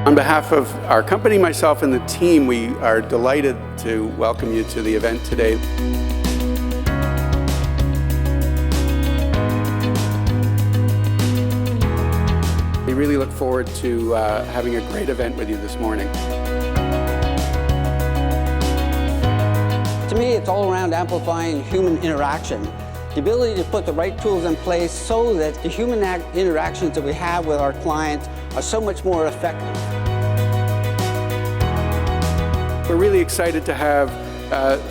On behalf of our company, myself, and the team, we are delighted to welcome you to the event today. We really look forward to having a great event with you this morning. To me, it's all around amplifying human interaction. The ability to put the right tools in place so that the human interactions that we have with our clients are so much more effective. We're really excited to have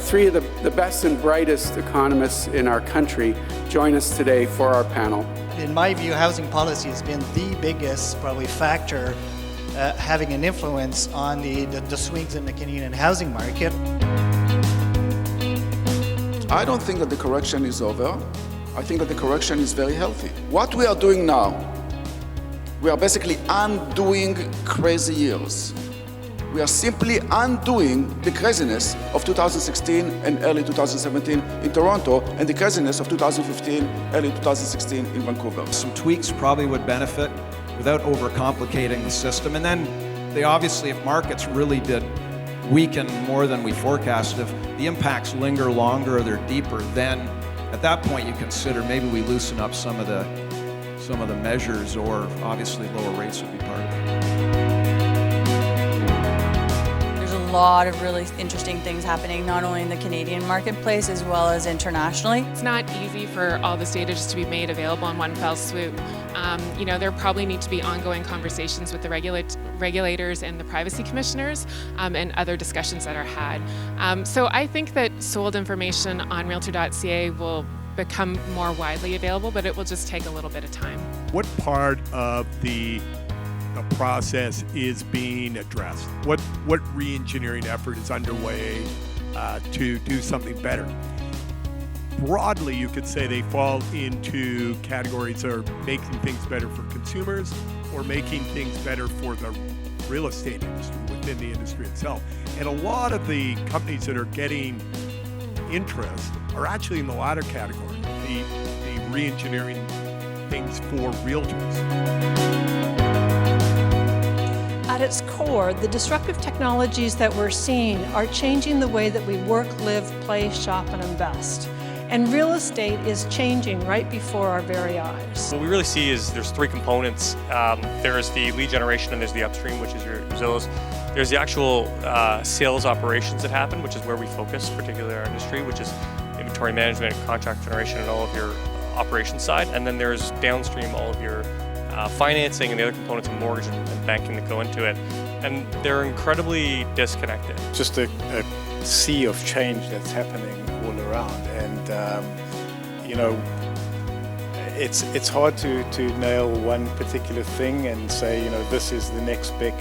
three of the best and brightest economists in our country join us today for our panel. In my view, housing policy has been the biggest probably factor having an influence on the swings in the Canadian housing market. I don't think that the correction is over. I think that the correction is very healthy. What we are doing now, we are basically undoing crazy years. We are simply undoing the craziness of 2016 and early 2017 in Toronto and the craziness of 2015, early 2016 in Vancouver. Some tweaks probably would benefit without overcomplicating the system. And then obviously, if markets really did weaken more than we forecasted, if the impacts linger longer or they're deeper, then at that point you consider maybe we loosen up some of the measures, or obviously lower rates would be part of it. A lot of really interesting things happening, not only in the Canadian marketplace as well as internationally. It's not easy for all this data just to be made available in one fell swoop. There probably need to be ongoing conversations with the regulators and the privacy commissioners and other discussions that are had. So I think that sold information on realtor.ca will become more widely available, but it will just take a little bit of time. What part of the process is being addressed? What re-engineering effort is underway to do something better? Broadly, you could say they fall into categories that are making things better for consumers or making things better for the real estate industry within the industry itself. And a lot of the companies that are getting interest are actually in the latter category, the re-engineering things for realtors. At its core, the disruptive technologies that we're seeing are changing the way that we work, live, play, shop, and invest. And real estate is changing right before our very eyes. What we really see is there's three components. There's the lead generation and there's the upstream, which is your Zillows. There's the actual sales operations that happen, which is where we focus, particularly our industry, which is inventory management, contract generation, and all of your operations side. And then there's downstream all of your financing and the other components of mortgage and banking that go into it. And they're incredibly disconnected. Just a sea of change that's happening all around. And, it's hard to nail one particular thing and say, this is the next big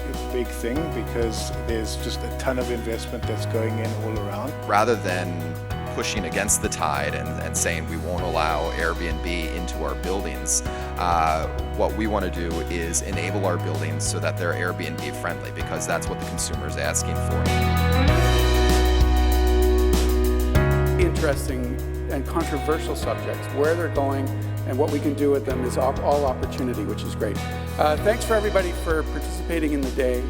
thing, because there's just a ton of investment that's going in all around. Rather than pushing against the tide and saying we won't allow Airbnb into our buildings, what we want to do is enable our buildings so that they're Airbnb friendly, because that's what the consumer is asking for. Interesting and controversial subjects, where they're going and what we can do with them is all opportunity, which is great. Thanks for everybody for participating in the day.